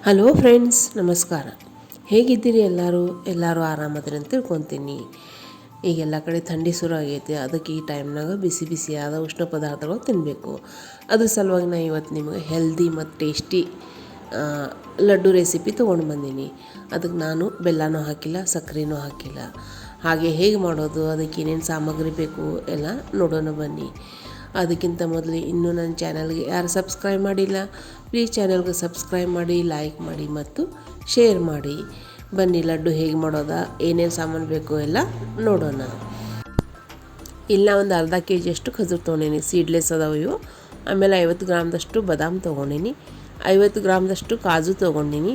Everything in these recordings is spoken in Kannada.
ಹಲೋ ಫ್ರೆಂಡ್ಸ್, ನಮಸ್ಕಾರ. ಹೇಗಿದ್ದೀರಿ? ಎಲ್ಲರೂ ಆರಾಮದ್ರಿ ಅಂತ ತಿಳ್ಕೊತೀನಿ. ಈಗೆಲ್ಲ ಕಡೆ ಥಂಡಿ ಶುರು ಆಗೈತೆ. ಅದಕ್ಕೆ ಈ ಟೈಮ್ನಾಗ ಬಿಸಿ ಬಿಸಿಯಾದ ಉಷ್ಣ ಪದಾರ್ಥಗಳು ತಿನ್ನಬೇಕು. ಅದ್ರ ಸಲುವಾಗಿ ನಾನು ಇವತ್ತು ನಿಮಗೆ ಹೆಲ್ದಿ ಮತ್ತು ಟೇಸ್ಟಿ ಲಡ್ಡು ರೆಸಿಪಿ ತೊಗೊಂಡು ಬಂದೀನಿ. ಅದಕ್ಕೆ ನಾನು ಬೆಲ್ಲನೂ ಹಾಕಿಲ್ಲ, ಸಕ್ಕರೆನೂ ಹಾಕಿಲ್ಲ. ಹಾಗೆ ಹೇಗೆ ಮಾಡೋದು, ಅದಕ್ಕೆ ಏನೇನು ಸಾಮಗ್ರಿ ಬೇಕು ಎಲ್ಲ ನೋಡೋಣ ಬನ್ನಿ. ಅದಕ್ಕಿಂತ ಮೊದಲು ಇನ್ನೂ ನನ್ನ ಚಾನಲ್ಗೆ ಯಾರು ಸಬ್ಸ್ಕ್ರೈಬ್ ಮಾಡಿಲ್ಲ, ಪ್ಲೀಸ್ ಚಾನಲ್ಗೆ ಸಬ್ಸ್ಕ್ರೈಬ್ ಮಾಡಿ, ಲೈಕ್ ಮಾಡಿ ಮತ್ತು ಶೇರ್ ಮಾಡಿ. ಬನ್ನಿ ಲಡ್ಡು ಹೇಗೆ ಮಾಡೋದ, ಏನೇನು ಸಾಮಾನು ಬೇಕು ಎಲ್ಲ ನೋಡೋಣ. ಇಲ್ಲ ಒಂದು ಅರ್ಧ ಕೆ ಜಿಯಷ್ಟು ಖಜೂರು ತೊಗೊಂಡೀನಿ, ಸೀಡ್ಲೆಸ್ ಅದಾವೆ ಇವು. ಆಮೇಲೆ 50 ಗ್ರಾಮ್ದಷ್ಟು ಬಾದಾಮ್ ತೊಗೊಂಡೀನಿ, 50 ಗ್ರಾಮ್ದಷ್ಟು ಕಾಜು ತೊಗೊಂಡೀನಿ.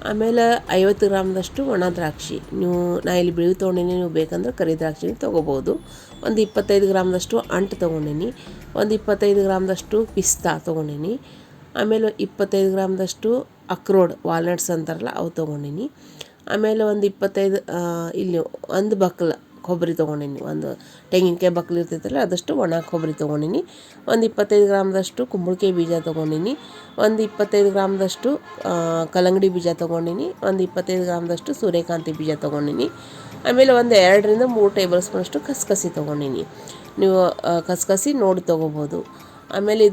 ಆಮೇಲೆ 50 ಗ್ರಾಮ್ದಷ್ಟು ಒಣ ದ್ರಾಕ್ಷಿ. ನಾ ಇಲ್ಲಿ ಬಿಳಿ ತೊಗೊಂಡೀನಿ, ನೀವು ಬೇಕಂದ್ರೆ ಕರಿ ದ್ರಾಕ್ಷಿನ ತೊಗೋಬೋದು. ಒಂದು 25 ಗ್ರಾಮ್ದಷ್ಟು ಅಂಟು ತೊಗೊಂಡೀನಿ, ಒಂದು 25 ಗ್ರಾಮ್ದಷ್ಟು ಪಿಸ್ತಾ ತೊಗೊಂಡೀನಿ. ಆಮೇಲೆ 25 ಗ್ರಾಮ್ದಷ್ಟು ಅಕ್ರೋಡ್, ವಾಲ್ನಟ್ಸ್ ಅಂತಾರಲ್ಲ ಅವು ತೊಗೊಂಡೀನಿ. ಆಮೇಲೆ ಒಂದು 25 ಇಲ್ಲಿ ಒಂದು ಬಕ್ಲ ಕೊಬ್ಬರಿ ತೊಗೊಂಡೀನಿ, ಒಂದು ತೆಂಗಿನಕಾಯಿ ಬಕ್ಲು ಇರ್ತೈತಲ್ಲ ಅದಷ್ಟು ಒಣ ಕೊಬ್ಬರಿ ತೊಗೊಂಡೀನಿ. ಒಂದು 25 ಗ್ರಾಮ್ದಷ್ಟು ಕುಂಬಳಕಾಯಿ ಬೀಜ ತೊಗೊಂಡೀನಿ, ಒಂದು 25 ಗ್ರಾಮ್ದಷ್ಟು ಕಲ್ಲಂಗಡಿ ಬೀಜ ತೊಗೊಂಡೀನಿ, ಒಂದು 25 ಗ್ರಾಮ್ದಷ್ಟು ಸೂರ್ಯಕಾಂತಿ ಬೀಜ ತೊಗೊಂಡೀನಿ. ಆಮೇಲೆ ಒಂದು 2ರಿಂದ 3 ಟೇಬಲ್ ಸ್ಪೂನಷ್ಟು ಕಸಕಸಿ ತೊಗೊಂಡೀನಿ. ನೀವು ಕಸಕಸಿ ನೋಡಿ ತೊಗೋಬೋದು. ಆಮೇಲೆ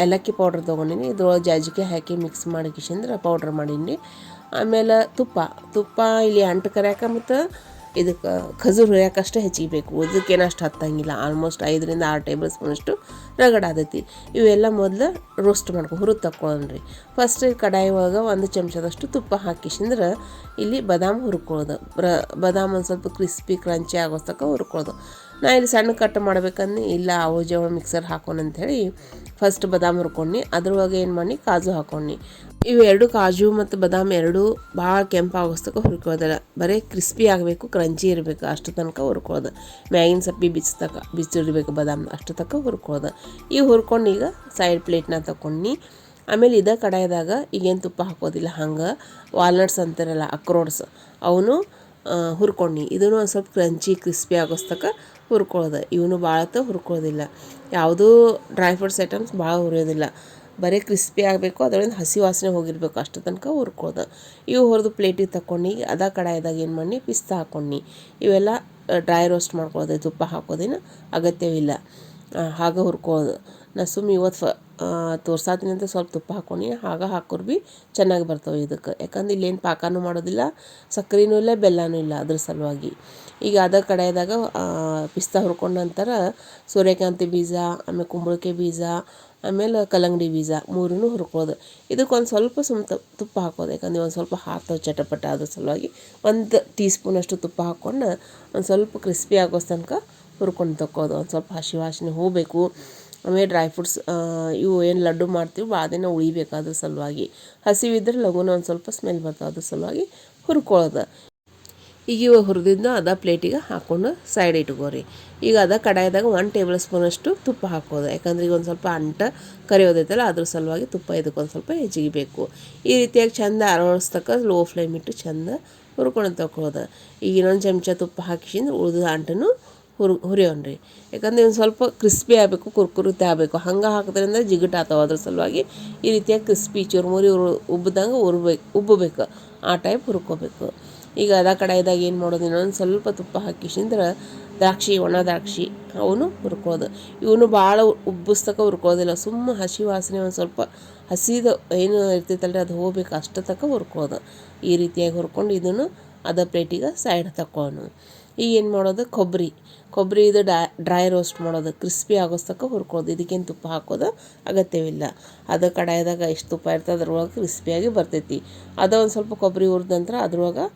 ಏಲಕ್ಕಿ ಪೌಡ್ರ್ ತೊಗೊಂಡೀನಿ, ಇದ್ರೊಳಗೆ ಜಾಜಿಕಾಯಿ ಹಾಕಿ ಮಿಕ್ಸ್ ಮಾಡಿ ಕಿಶಂದ್ರೆ ಪೌಡ್ರ್ ಮಾಡೀನಿ. ಆಮೇಲೆ ತುಪ್ಪ ಇಲ್ಲಿ ಅಂಟು ಕರ್ಯಾಕ ಮತ್ತು ಇದಕ್ಕೆ ಖಜೂರು ಹುರಿಯೋಕ್ಕಷ್ಟೇ ಹೆಚ್ಚಿಬೇಕು, ಇದಕ್ಕೇನು ಅಷ್ಟು ಹತ್ತಂಗಿಲ್ಲ. ಆಲ್ಮೋಸ್ಟ್ 5ರಿಂದ 6 ಟೇಬಲ್ ಸ್ಪೂನಷ್ಟು ರಗಡಾದೈತಿ. ಇವೆಲ್ಲ ಮೊದಲು ರೋಸ್ಟ್ ಹುರಿದು ತಕ್ಕೊಳ್ಳೋಣ್ರಿ. ಫಸ್ಟ್ ಕಡಾಯಿ ಒಳಗೆ 1 ಚಮಚದಷ್ಟು ತುಪ್ಪ ಹಾಕಿಸಿಂದ್ರೆ ಇಲ್ಲಿ ಬಾದಾಮ್ ಹುರ್ಕೊಳ್ಳೋದು. ಬಾದಾಮ್ ಒಂದು ಸ್ವಲ್ಪ ಕ್ರಿಸ್ಪಿ ಕ್ರಂಚಿ ಆಗೋಸ್ತಕ ಹುರ್ಕೊಳ್ಳೋದು. ನಾ ಇಲ್ಲಿ ಸಣ್ಣ ಕಟ್ ಮಾಡ್ಬೇಕಂದು ಇಲ್ಲ ಜೋಳ ಮಿಕ್ಸರ್ ಹಾಕೋಣ ಅಂಥೇಳಿ ಫಸ್ಟ್ ಬಾದಾಮ್ ಹುರ್ಕೊಂಡು ಅದ್ರೊಳಗೆ ಏನು ಮಾಡಿ ಕಾಜು ಹಾಕ್ಕೊಂಡು ಇವು 2 ಕಾಜು ಮತ್ತು ಬಾದಾಮ್ ಎರಡೂ ಭಾಳ ಕೆಂಪಾಗೋಸ್ತಕ ಹುರ್ಕೊಳ್ಳೋದಲ್ಲ, ಬರೀ ಕ್ರಿಸ್ಪಿ ಆಗಬೇಕು, ಕ್ರಂಚಿ ಇರಬೇಕು, ಅಷ್ಟು ತನಕ ಹುರ್ಕೊಳ್ಳೋದು. ಮ್ಯಾಗಿನ ಸಪ್ಪಿ ಬಿಚ್ಚಿರ್ಬೇಕು ಬಾದಾಮ್, ಅಷ್ಟು ತನಕ ಹುರ್ಕೊಳ್ಳೋದು. ಈಗ ಹುರ್ಕೊಂಡು ಈಗ ಸೈಡ್ ಪ್ಲೇಟ್ನ ತಗೊಂಡು ಆಮೇಲೆ ಇದೇ ಕಡಾಯಿದಾಗ ಈಗೇನು ತುಪ್ಪ ಹಾಕೋದಿಲ್ಲ, ಹಂಗೆ ವಾಲ್ನಟ್ಸ್ ಅಂತಾರಲ್ಲ ಅಕ್ರೋಡ್ಸ್ ಅವನು ಹುರ್ಕೊಂಡು ಇದನ್ನು ಒಂದು ಸ್ವಲ್ಪ ಕ್ರಂಚಿ ಕ್ರಿಸ್ಪಿ ಆಗೋಸ್ತಕ ಹುರ್ಕೊಳ್ಳೋದು. ಇವನು ಭಾಳ ಹುರ್ಕೊಳ್ಳೋದಿಲ್ಲ, ಯಾವುದೂ ಡ್ರೈ ಫ್ರೂಟ್ಸ್ ಐಟಮ್ಸ್ ಭಾಳ ಹುರಿಯೋದಿಲ್ಲ, ಬರೀ ಕ್ರಿಸ್ಪಿ ಆಗಬೇಕು, ಅದರಿಂದ ಹಸಿ ವಾಸನೆ ಹೋಗಿರಬೇಕು, ಅಷ್ಟು ತನಕ ಹುರ್ಕೊಳ್ಳೋದು. ಇವು ಹುರಿದು ಪ್ಲೇಟಿಗೆ ತಗೊಂಡು ಅದ ಕಡಾಯಿದಾಗ ಏನು ಮಾಡಿ ಪಿಸ್ತಾ ಹಾಕ್ಕೊಂಡು ಇವೆಲ್ಲ ಡ್ರೈ ರೋಸ್ಟ್ ಮಾಡ್ಕೊಳ್ಳೋದು, ತುಪ್ಪ ಹಾಕೋದೇನು ಅಗತ್ಯವಿಲ್ಲ, ಹಾಗೆ ಹುರ್ಕೊಳ್ಳೋದು. ನಾ ಇವತ್ತು ತೋರ್ಸಾತೀನಿ ಅಂತ ಸ್ವಲ್ಪ ತುಪ್ಪ ಹಾಕ್ಕೊಂಡು ಹಾಕೋರು ಭೀ ಚೆನ್ನಾಗಿ ಬರ್ತವೆ ಇದಕ್ಕೆ. ಯಾಕಂದ್ರೆ ಇಲ್ಲೇನು ಪಾಕನೂ ಮಾಡೋದಿಲ್ಲ, ಸಕ್ಕರೆನೂ ಇಲ್ಲ, ಬೆಲ್ಲನೂ ಇಲ್ಲ, ಅದ್ರ ಸಲುವಾಗಿ. ಈಗ ಅದ ಕಡಾಯಿದಾಗ ಪಿಸ್ತಾ ಹುರ್ಕೊಂಡ ನಂತರ ಸೂರ್ಯಕಾಂತಿ ಬೀಜ, ಆಮೇಲೆ ಕುಂಬಳಕಾಯಿ ಬೀಜ, ಆಮೇಲೆ ಕಲ್ಲಂಗಡಿ ಬೀಜ ಮೂರನ್ನೂ ಹುರ್ಕೊಳ್ಳೋದು. ಇದಕ್ಕೊಂದು ಸ್ವಲ್ಪ ತುಪ್ಪ ಹಾಕೋದು, ಯಾಕಂದ್ರೆ ಒಂದು ಸ್ವಲ್ಪ ಹಾಕ್ತಾವೆ ಚಟಪಟ, ಅದ್ರ ಸಲುವಾಗಿ 1 ಟೀ ಸ್ಪೂನಷ್ಟು ತುಪ್ಪ ಹಾಕ್ಕೊಂಡು ಒಂದು ಸ್ವಲ್ಪ ಕ್ರಿಸ್ಪಿ ಆಗೋ ತನಕ ಹುರ್ಕೊಂಡು ತಕ್ಕೋದು. ಒಂದು ಸ್ವಲ್ಪ ಹಸಿ ವಾಸನೆ ಹೋಗಬೇಕು. ಆಮೇಲೆ ಡ್ರೈ ಫ್ರೂಟ್ಸ್ ಇವು ಏನು ಲಡ್ಡು ಮಾಡ್ತೀವಿ ಭಾಳ ದಿನ ಉಳಿಬೇಕು, ಅದ್ರ ಸಲುವಾಗಿ. ಹಸಿವಿದ್ರೆ ಲಘುನ ಒಂದು ಸ್ವಲ್ಪ ಸ್ಮೆಲ್ ಬರ್ತವೆ, ಅದ್ರ ಸಲುವಾಗಿ ಹುರ್ಕೊಳ್ಳೋದು. ಈಗ ಇವಾಗ ಹುರಿದಿದ್ದು ಅದ ಪ್ಲೇಟಿಗೆ ಹಾಕ್ಕೊಂಡು ಸೈಡ್ ಇಟ್ಕೋರಿ. ಈಗ ಅದ ಕಡಾಯಿದಾಗ 1 ಟೇಬಲ್ ಸ್ಪೂನಷ್ಟು ತುಪ್ಪ ಹಾಕೋದು, ಯಾಕಂದ್ರೆ ಈಗ ಒಂದು ಸ್ವಲ್ಪ ಅಂಟ ಕರಿಯೋದೈತಲ್ಲ ಅದ್ರ ಸಲುವಾಗಿ ತುಪ್ಪ ಇದಕ್ಕೊಂದು ಸ್ವಲ್ಪ ಹೆಚ್ಚಿಗೆ ಬೇಕು. ಈ ರೀತಿಯಾಗಿ ಚೆಂದ ಅರಳಿಸ್ತಕ್ಕ ಲೋ ಫ್ಲೇಮ್ ಇಟ್ಟು ಚೆಂದ ಹುರ್ಕೊಂಡು ತಗೊಳ್ಳೋದು. ಈಗ ಇನ್ನೊಂದು ಚಮಚ ತುಪ್ಪ ಹಾಕಿಸಿಂದ್ರೆ ಉಳಿದ ಅಂಟನ್ನು ಹುರಿಯೋಣ್ರಿ. ಯಾಕಂದ್ರೆ ಒಂದು ಸ್ವಲ್ಪ ಕ್ರಿಸ್ಪಿ ಆಗಬೇಕು, ಕುರ್ಕುರುತ್ತೆ ಆಗಬೇಕು, ಹಂಗೆ ಹಾಕೋದ್ರಿಂದ ಜಿಗುಟ್ ಆಗ್ತಾವೆ, ಅದ್ರ ಸಲುವಾಗಿ ಈ ರೀತಿಯಾಗಿ ಕ್ರಿಸ್ಪಿ ಚುರುಮುರಿ ಉಬ್ಬಿದಂಗೆ ಉಬ್ಬಬೇಕು, ಆ ಟೈಪ್ ಹುರ್ಕೋಬೇಕು. ಈಗ ಅದ ಕಡಾಯಿದಾಗ ಏನು ಮಾಡೋದು, ಇನ್ನೊಂದು ಸ್ವಲ್ಪ ತುಪ್ಪ ಹಾಕಿಸಿಂದ್ರೆ ಒಣ ದ್ರಾಕ್ಷಿ ಅವನು ಹುರ್ಕೋದು. ಇವನು ಭಾಳ ಉಬ್ಬಿಸ್ತಕ ಹುರ್ಕೋದಿಲ್ಲ, ಸುಮ್ಮ ಹಸಿ ವಾಸನೆ ಒಂದು ಸ್ವಲ್ಪ ಹಸಿದು ಏನು ಇರ್ತೈತಲ್ರಿ ಅದು ಹೋಗ್ಬೇಕು, ಅಷ್ಟು ತನಕ ಹುರ್ಕೋದು. ಈ ರೀತಿಯಾಗಿ ಹುರ್ಕೊಂಡು ಇದನ್ನು ಅದ ಪ್ಲೇಟಿಗೆ ಸೈಡ್ ತಕ್ಕೊಂಡು ಈಗ ಏನು ಮಾಡೋದು, ಕೊಬ್ಬರಿ ಇದು ಡ್ರೈ ರೋಸ್ಟ್ ಮಾಡೋದು, ಕ್ರಿಸ್ಪಿ ಆಗೋಸ್ತಕ ಹುರ್ಕೊಳ್ಳೋದು. ಇದಕ್ಕೇನು ತುಪ್ಪ ಹಾಕೋದು ಅಗತ್ಯವಿಲ್ಲ. ಅದು ಕಡಾಯಿದಾಗ ಎಷ್ಟು ತುಪ್ಪ ಇರ್ತದೆ ಅದ್ರೊಳಗೆ ಕ್ರಿಸ್ಪಿಯಾಗಿ ಬರ್ತೈತಿ. ಅದು ಒಂದು ಸ್ವಲ್ಪ ಕೊಬ್ಬರಿ ಹುರಿದ ನಂತರ ಅದ್ರೊಳಗೆ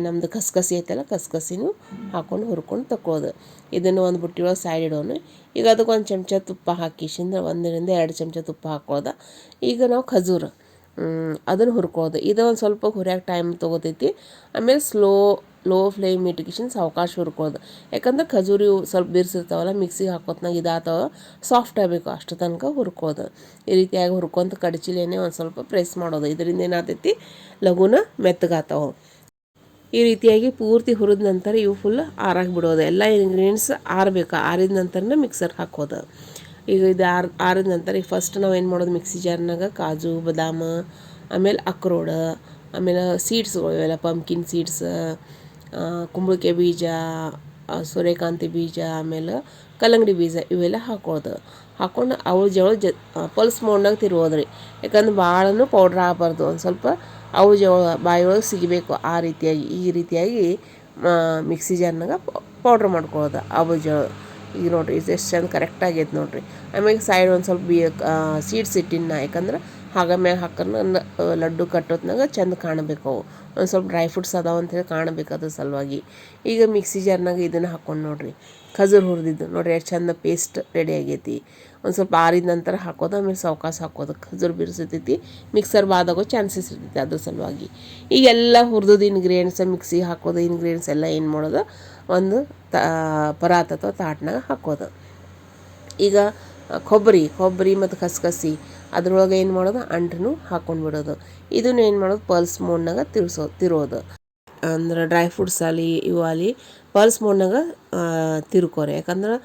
ನಮ್ಮದು ಕಸಕಸಿ ಐತಲ್ಲ ಕಸಕಸಿನೂ ಹಾಕ್ಕೊಂಡು ಹುರ್ಕೊಂಡು ತಕ್ಕೋದು. ಇದನ್ನು ಒಂದು ಬುಟ್ಟಿ ಒಳಗೆ ಸೈಡ್ ಇಡೋನು. ಈಗ ಅದಕ್ಕೆ 1 ಚಮಚ ತುಪ್ಪ ಹಾಕಿಸಿಂದ್ರೆ 1ರಿಂದ 2 ಚಮಚ ತುಪ್ಪ ಹಾಕೋದು. ಈಗ ನಾವು ಖಜೂರು ಅದನ್ನು ಹುರ್ಕೋದು. ಇದು ಒಂದು ಸ್ವಲ್ಪ ಹುರಿಯೋಕೆ ಟೈಮ್ ತೊಗೋತೈತಿ. ಆಮೇಲೆ ಲೋ ಫ್ಲೇಮ್ ಇಟ್ಕಿಶಿಂದ ಸಾವಕಾಶ ಹುರ್ಕೋದು. ಯಾಕಂದ್ರೆ ಖಜೂರಿ ಸ್ವಲ್ಪ ಬಿರ್ಸಿರ್ತಾವಲ್ಲ, ಮಿಕ್ಸಿಗೆ ಹಾಕೋತ್ನಾಗ ಇದಾಗ್ತಾವ, ಸಾಫ್ಟ್ ಆಗಬೇಕು, ಅಷ್ಟು ತನಕ ಹುರ್ಕೋದು. ಈ ರೀತಿಯಾಗಿ ಹುರ್ಕೊಂತ ಕಡಚಿಲೇನೆ ಒಂದು ಸ್ವಲ್ಪ ಪ್ರೆಸ್ ಮಾಡೋದು. ಇದರಿಂದ ಏನಾಗ್ತೈತಿ, ಲಘುನ ಮೆತ್ತಗಾಗ್ತಾವೆ. ಈ ರೀತಿಯಾಗಿ ಪೂರ್ತಿ ಹುರಿದ ನಂತರ ಇವು ಫುಲ್ ಆರಾಗಿ ಬಿಡೋದು. ಎಲ್ಲ ಇಂಗ್ರೀಡಿಯೆಂಟ್ಸ್ ಆರಬೇಕು, ಆರಿದ ನಂತರನೇ ಮಿಕ್ಸರ್ ಹಾಕೋದು. ಈಗ ಇದು ಆರಿದ ನಂತರ ಈಗ ಫಸ್ಟ್ ನಾವು ಏನು ಮಾಡೋದು, ಮಿಕ್ಸಿ ಜಾರ್ನಾಗ ಕಾಜು ಬಾದಾಮ ಆಮೇಲೆ ಅಕ್ರೋಡ, ಆಮೇಲೆ ಸೀಡ್ಸ್ಗಳು ಇವೆಲ್ಲ ಪಂಪ್ಕಿನ್ ಸೀಡ್ಸ್, ಕುಂಬಳಕಾಯಿ ಬೀಜ, ಸೂರ್ಯಕಾಂತಿ ಬೀಜ, ಆಮೇಲೆ ಕಲ್ಲಂಗಡಿ ಬೀಜ ಇವೆಲ್ಲ ಹಾಕ್ಕೊಂಡು ಅವು ಜೋಳ ಪಲ್ಸ್ ಮೋಡ್ನಾಗ ತಿರುಗೋದ್ರಿ. ಯಾಕಂದ್ರೆ ಭಾಳನೂ ಪೌಡ್ರ್ ಆಗಬಾರ್ದು, ಒಂದು ಸ್ವಲ್ಪ ಅವು ಜೋಳ ಬಾಯಿಯೊಳಗೆ ಸಿಗಬೇಕು ಆ ರೀತಿಯಾಗಿ. ಈ ರೀತಿಯಾಗಿ ಮಿಕ್ಸಿ ಜಾರ್ನಾಗ ಪೌಡ್ರ್ ಮಾಡ್ಕೊಳ್ಳೋದು ಅವು ಜೋಳ. ಈಗ ನೋಡಿರಿ ಇದು ಎಷ್ಟು ಚಂದ ಕರೆಕ್ಟ್ ಆಗೈತೆ ನೋಡಿರಿ. ಆಮೇಲೆ ಸೈಡ್ ಒಂದು ಸ್ವಲ್ಪ ಸೀಡ್ಸ್ ಇಟ್ಟಿನ, ಯಾಕಂದ್ರೆ ಹಾಗ ಮ್ಯಾಗ ಹಾಕೊಂಡು ಲಡ್ಡು ಕಟ್ಟೋತ್ನಾಗ ಚಂದ ಕಾಣಬೇಕು. ಅವು ಒಂದು ಸ್ವಲ್ಪ ಡ್ರೈ ಫ್ರೂಟ್ಸ್ ಅದಾವ ಅಂಥೇಳಿ ಕಾಣಬೇಕು ಅದ್ರ ಸಲುವಾಗಿ. ಈಗ ಮಿಕ್ಸಿ ಜಾರ್ನಾಗ ಇದನ್ನು ಹಾಕ್ಕೊಂಡು ನೋಡಿರಿ, ಖಜೂರು ಹುರಿದಿದ್ದು ನೋಡಿರಿ ಎಷ್ಟು ಚಂದ ಪೇಸ್ಟ್ ರೆಡಿ ಆಗೈತಿ. ಒಂದು ಸ್ವಲ್ಪ ಆರಿದ ನಂತರ ಹಾಕೋದು, ಆಮೇಲೆ ಸಾವ್ಕಾಸ ಹಾಕೋದು. ಖಜೂರು ಬಿರ್ಸಿರ್ತೈತಿ, ಮಿಕ್ಸರ್ ಬಾದಾಗೋ ಚಾನ್ಸಸ್ ಇರ್ತೈತಿ ಅದ್ರ ಸಲುವಾಗಿ. ಈಗೆಲ್ಲ ಹುರಿದು ಇಂಗ್ರೀಡಿಯೆಂಟ್ಸ್ ಮಿಕ್ಸಿಗೆ ಹಾಕೋದು, ಇಂಗ್ರೀಡಿಯೆಂಟ್ಸ್ ಎಲ್ಲ ಏನು ಮಾಡೋದು, ಒಂದು ಪರಾತ್ ಅಥವಾ ತಾಟ್ನಾಗ ಹಾಕೋದು. ಈಗ ಕೊಬ್ಬರಿ ಮತ್ತು ಕಸ್ಕಸಿ ಅದ್ರೊಳಗೆ ಏನು ಮಾಡೋದು, ಅಂಟನ್ನು ಹಾಕ್ಕೊಂಡು ಬಿಡೋದು. ಇದನ್ನು ಏನು ಮಾಡೋದು, ಪಲ್ಸ್ ಮೋಡ್ನಾಗ ತಿರೋದು. ಅಂದ್ರೆ ಡ್ರೈ ಫ್ರೂಟ್ಸ್ ಆಗಲಿ ಇವು ಆಗಲಿ ಪಲ್ಸ್ ಮೋಡ್ನಾಗ ತಿರ್ಕೋರಿ. ಯಾಕಂದ್ರೆ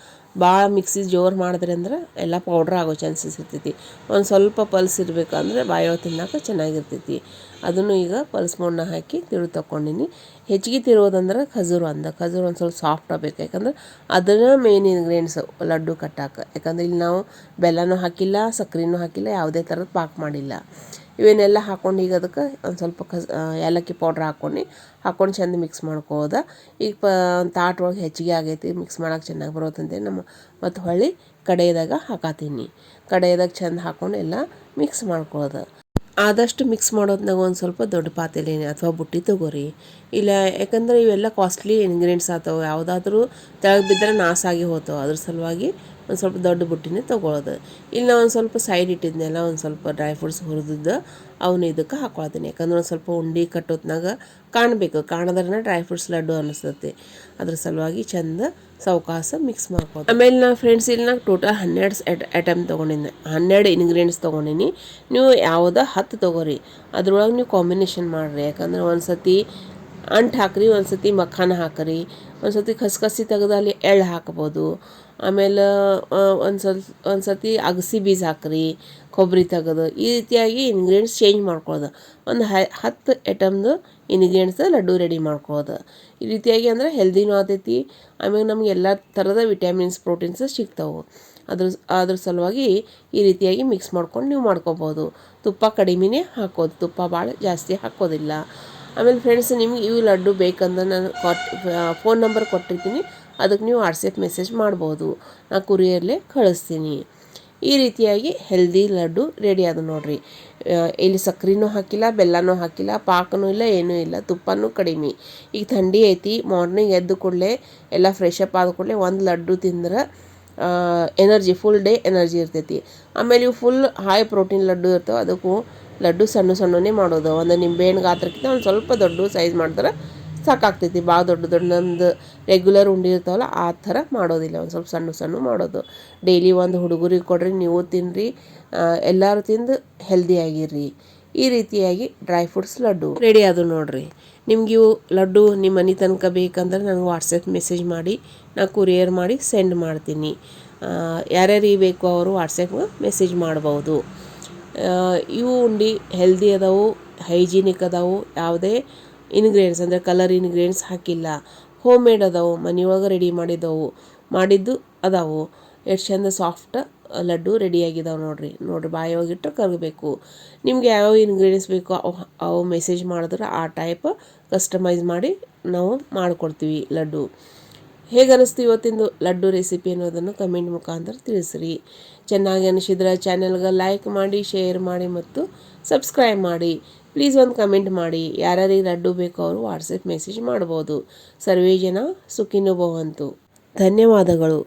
ಭಾಳ ಮಿಕ್ಸಿ ಜೋರು ಮಾಡಿದ್ರಿ ಅಂದ್ರೆ ಎಲ್ಲ ಪೌಡ್ರ್ ಆಗೋ ಚಾನ್ಸಸ್ ಇರ್ತೈತಿ. ಒಂದು ಸ್ವಲ್ಪ ಪಲ್ಸ್ ಇರಬೇಕಂದ್ರೆ ಬಾಯೊಳಗೆ ತಿನ್ನೋಕೆ ಚೆನ್ನಾಗಿರ್ತೈತಿ. ಅದನ್ನು ಈಗ ಪಲ್ಸ್ ಮೋಡ್ನಾಗ ಹಾಕಿ ತಗೊಂಡಿನಿ. ಹೆಚ್ಚಿಗೆ ತಿರೋದಂದ್ರೆ ಖಜೂರು ಒಂದು ಸ್ವಲ್ಪ ಸಾಫ್ಟ್ ಆಗಬೇಕು. ಯಾಕಂದ್ರೆ ಅದನ್ನು ಮೇನ್ ಇಂಗ್ರೀಡಿಯೆಂಟ್ಸ್ ಲಡ್ಡು ಕಟ್ಟಾಕ. ಯಾಕಂದ್ರೆ ಇಲ್ಲಿ ನಾವು ಬೆಲ್ಲನೂ ಹಾಕಿಲ್ಲ, ಸಕ್ಕರೆನೂ ಹಾಕಿಲ್ಲ, ಯಾವುದೇ ಥರದ ಪಾಕ್ ಮಾಡಿಲ್ಲ. ಇವನ್ನೆಲ್ಲ ಹಾಕ್ಕೊಂಡು ಈಗ ಅದಕ್ಕೆ ಒಂದು ಸ್ವಲ್ಪ ಏಲಕ್ಕಿ ಪೌಡ್ರ್ ಹಾಕ್ಕೊಂಡು ಚೆಂದ ಮಿಕ್ಸ್ ಮಾಡ್ಕೋದ. ಈಗ ಒಂದು ತಾಟ್ ಒಳಗೆ ಹೆಚ್ಚಿಗೆ ಆಗೈತಿ, ಮಿಕ್ಸ್ ಮಾಡೋಕೆ ಚೆನ್ನಾಗಿ ಬರೋತ್ತಂತೇಳಿ ಮತ್ತು ಹೊಳ್ಳಿ ಕಡೆಯದಾಗ ಹಾಕತ್ತೀನಿ. ಕಡೆಯದಾಗ ಚೆಂದ ಹಾಕ್ಕೊಂಡು ಎಲ್ಲ ಮಿಕ್ಸ್ ಮಾಡ್ಕೊಳ್ಳೋದು. ಆದಷ್ಟು ಮಿಕ್ಸ್ ಮಾಡೋದ್ನಾಗ ಒಂದು ಸ್ವಲ್ಪ ದೊಡ್ಡ ಪಾತ್ರೆ ಅಥವಾ ಬುಟ್ಟಿ ತೊಗೋರಿ. ಇಲ್ಲ ಯಾಕಂದ್ರೆ ಇವೆಲ್ಲ ಕಾಸ್ಟ್ಲಿ ಇಂಗ್ರೀಡಿಯೆಂಟ್ಸ್ ಆಗ್ತಾವೆ, ಯಾವುದಾದ್ರೂ ತೆಳಗೆ ಬಿದ್ದರೆ ನಾಸಾಗಿ ಹೋಗ್ತಾವೆ. ಅದ್ರ ಸಲುವಾಗಿ ಒಂದು ಸ್ವಲ್ಪ ದೊಡ್ಡ ಬುಟ್ಟಿನೇ ತೊಗೊಳೋದು. ಇಲ್ಲ ಒಂದು ಸ್ವಲ್ಪ ಸೈಡ್ ಇಟ್ಟಿದ್ನೆಲ್ಲ ಒಂದು ಸ್ವಲ್ಪ ಡ್ರೈ ಫ್ರೂಟ್ಸ್ ಹುರಿದಿದ್ದು ಅವನ್ನ ಇದಕ್ಕೆ ಹಾಕ್ಕೊಳ್ತೀನಿ. ಯಾಕಂದ್ರೆ ಒಂದು ಸ್ವಲ್ಪ ಉಂಡೆ ಕಟ್ಟೋತ್ನಾಗ ಕಾಣಬೇಕು, ಕಾಣದ್ರನ್ನ ಡ್ರೈ ಫ್ರೂಟ್ಸ್ ಲಡ್ಡು ಅನ್ನಿಸ್ತೈತಿ. ಅದ್ರ ಸಲುವಾಗಿ ಚೆಂದ ಸಾವ್ಕಾಸ ಮಿಕ್ಸ್ ಮಾಡ್ಬೋದು. ಆಮೇಲೆ ನಾನು ಫ್ರೆಂಡ್ಸ್ ಇಲ್ಲಿ ನಾನು ಟೋಟಲ್ 12 ಐಟಮ್ ತೊಗೊಂಡಿನಿ, 12 ಇಂಗ್ರೀಡಿಯೆಂಟ್ಸ್ ತೊಗೊಂಡಿನಿ. ನೀವು ಯಾವುದೋ 10 ತೊಗೋರಿ, ಅದ್ರೊಳಗೆ ನೀವು ಕಾಂಬಿನೇಷನ್ ಮಾಡಿರಿ. ಯಾಕಂದ್ರೆ ಒಂದು ಸತಿ ಅಂಟು ಹಾಕ್ರಿ, ಒಂದು ಸತಿ ಮಖಾನ ಹಾಕಿರಿ, ಒಂದು ಸತಿ ಕಸಿ ತೆಗೆದು ಅಲ್ಲಿ ಎಳ್ಳು ಹಾಕ್ಬೋದು. ಆಮೇಲೆ ಒಂದು ಸತಿ ಅಗಸೆ ಬೀಜ ಹಾಕ್ರಿ, ಕೊಬ್ಬರಿ ತೆಗೆದು. ಈ ರೀತಿಯಾಗಿ ಇಂಗ್ರೀಡಿಯೆಂಟ್ಸ್ ಚೇಂಜ್ ಮಾಡ್ಕೊಳ್ಳೋದು. ಒಂದು 10 ಐಟಮ್ದು ಇಂಗ್ರೀಡಿಯೆಂಟ್ಸ್ ಲಡ್ಡು ರೆಡಿ ಮಾಡ್ಕೊಳ್ಳೋದು. ಈ ರೀತಿಯಾಗಿ ಅಂದರೆ ಹೆಲ್ದಿನೂ ಆಗ್ತೈತಿ. ಆಮೇಲೆ ನಮ್ಗೆ ಎಲ್ಲ ಥರದ ವಿಟಮಿನ್ಸ್ ಪ್ರೋಟೀನ್ಸ್ ಸಿಗ್ತಾವೆ. ಅದ್ರ ಸಲುವಾಗಿ ಈ ರೀತಿಯಾಗಿ ಮಿಕ್ಸ್ ಮಾಡ್ಕೊಂಡು ನೀವು ಮಾಡ್ಕೊಬೋದು. ತುಪ್ಪ ಕಡಿಮೆನೇ ಹಾಕೋದು, ತುಪ್ಪ ಭಾಳ ಜಾಸ್ತಿ ಹಾಕೋದಿಲ್ಲ. ಆಮೇಲೆ ಫ್ರೆಂಡ್ಸ್, ನಿಮ್ಗೆ ಇವು ಲಡ್ಡು ಬೇಕಂದ್ರೆ ನಾನು ಫೋನ್ ನಂಬರ್ ಕೊಟ್ಟಿರ್ತೀನಿ, ಅದಕ್ಕೆ ನೀವು ವಾಟ್ಸಪ್ ಮೆಸೇಜ್ ಮಾಡ್ಬೋದು, ನಾನು ಕುರಿಯರ್ಲೇ ಕಳಿಸ್ತೀನಿ. ಈ ರೀತಿಯಾಗಿ ಹೆಲ್ದಿ ಲಡ್ಡು ರೆಡಿ ಅದು ನೋಡಿರಿ. ಇಲ್ಲಿ ಸಕ್ಕರೆನೂ ಹಾಕಿಲ್ಲ, ಬೆಲ್ಲನೂ ಹಾಕಿಲ್ಲ, ಪಾಕನೂ ಇಲ್ಲ, ಏನೂ ಇಲ್ಲ, ತುಪ್ಪನೂ ಕಡಿಮೆ. ಈಗ ಥಂಡಿ ಐತಿ, ಮಾರ್ನಿಂಗ್ ಎದ್ದು ಕೂಡಲೇ ಎಲ್ಲ ಫ್ರೆಶ್ ಅಪ್ ಆದ ಕೂಡಲೇ ಒಂದು ಲಡ್ಡು ತಿಂದ್ರೆ ಎನರ್ಜಿ, ಫುಲ್ ಡೇ ಎನರ್ಜಿ ಇರ್ತೈತಿ. ಆಮೇಲೆ ಇವು ಫುಲ್ ಹೈ ಪ್ರೋಟೀನ್ ಲಡ್ಡು ಇರ್ತವೆ. ಅದಕ್ಕೂ ಲಡ್ಡು ಸಣ್ಣನೇ ಮಾಡೋದು. ಒಂದು ನಿಂಬೆಹಣ್ಣು ಗಾತ್ರಕ್ಕಿಂತ ಒಂದು ಸ್ವಲ್ಪ ದೊಡ್ಡ ಸೈಜ್ ಮಾಡಿದ್ರೆ ಸಾಕಾಗ್ತೈತಿ. ಭಾಳ ದೊಡ್ಡ ನಮ್ದು ರೆಗ್ಯುಲರ್ ಉಂಡೆ ಇರ್ತಾವಲ್ಲ ಆ ಥರ ಮಾಡೋದಿಲ್ಲ, ಒಂದು ಸ್ವಲ್ಪ ಸಣ್ಣ ಮಾಡೋದು. ಡೈಲಿ ಒಂದು ಹುಡುಗರಿಗೆ ಕೊಡ್ರಿ, ನೀವು ತಿನ್ನಿರಿ, ಎಲ್ಲರೂ ತಿಂದು ಹೆಲ್ದಿ ಆಗಿರ್ರಿ. ಈ ರೀತಿಯಾಗಿ ಡ್ರೈ ಫ್ರೂಟ್ಸ್ ಲಡ್ಡು ರೆಡಿ ಅದು ನೋಡಿರಿ. ನಿಮ್ಗೆ ಇವು ಲಡ್ಡು ನಿಮ್ಮ ಮನೆ ತನಕ ಬೇಕಂದ್ರೆ ನನಗೆ ವಾಟ್ಸಪ್ ಮೆಸೇಜ್ ಮಾಡಿ, ನಾನು ಕುರಿಯರ್ ಮಾಡಿ ಸೆಂಡ್ ಮಾಡ್ತೀನಿ. ಯಾರ್ಯಾರಿಗೆ ಬೇಕು ಅವರು ವಾಟ್ಸಪ್ಗೆ ಮೆಸೇಜ್ ಮಾಡ್ಬೋದು. ಇವು ಉಂಡೆ ಹೆಲ್ದಿ ಅದಾವು, ಹೈಜೀನಿಕ್ ಅದಾವು, ಯಾವುದೇ ಇಂಗ್ರೀಡಿಯೆಂಟ್ಸ್ ಅಂದರೆ ಕಲರ್ ಇಂಗ್ರೀಡಿಯೆಂಟ್ಸ್ ಹಾಕಿಲ್ಲ. ಹೋಮ್ ಮೇಡ್ ಅದಾವು, ಮನೆಯೊಳಗೆ ರೆಡಿ ಮಾಡಿದ್ದು ಅದಾವು. ಎಷ್ಟು ಚಂದ ಸಾಫ್ಟ್ ಲಡ್ಡು ರೆಡಿಯಾಗಿದ್ದಾವೆ ನೋಡಿರಿ. ಬಾಯಿಯೊಳಗಿಟ್ಟರೆ ಕರಗಬೇಕು. ನಿಮ್ಗೆ ಯಾವ್ಯಾವ ಇಂಗ್ರೀಡಿಯೆಂಟ್ಸ್ ಬೇಕೋ ಅವು ಮೆಸೇಜ್ ಮಾಡಿದ್ರೆ ಆ ಟೈಪ್ ಕಸ್ಟಮೈಸ್ ಮಾಡಿ ನಾವು ಮಾಡಿಕೊಡ್ತೀವಿ ಲಡ್ಡು. ಹೇಗೆ ಅನ್ನಿಸ್ತು ಇವತ್ತಿಂದು ಲಡ್ಡು ರೆಸಿಪಿ ಅನ್ನೋದನ್ನು ಕಮೆಂಟ್ ಮುಖಾಂತರ ತಿಳಿಸ್ರಿ. ಚೆನ್ನಾಗಿ ಅನಿಸಿದ್ರೆ ಚಾನೆಲ್ಗೆ ಲೈಕ್ ಮಾಡಿ, ಶೇರ್ ಮಾಡಿ ಮತ್ತು ಸಬ್ಸ್ಕ್ರೈಬ್ ಮಾಡಿ. ಪ್ಲೀಸ್ ಒಂದು ಕಮೆಂಟ್ ಮಾಡಿ. ಯಾರ್ಯಾರಿಗೆ ಲಡ್ಡು ಬೇಕೋ ಅವರು ವಾಟ್ಸಪ್ ಮೆಸೇಜ್ ಮಾಡ್ಬೋದು. ಸರ್ವೇ ಜನ ಸುಖಿನೋ ಭವಂತು. ಧನ್ಯವಾದಗಳು.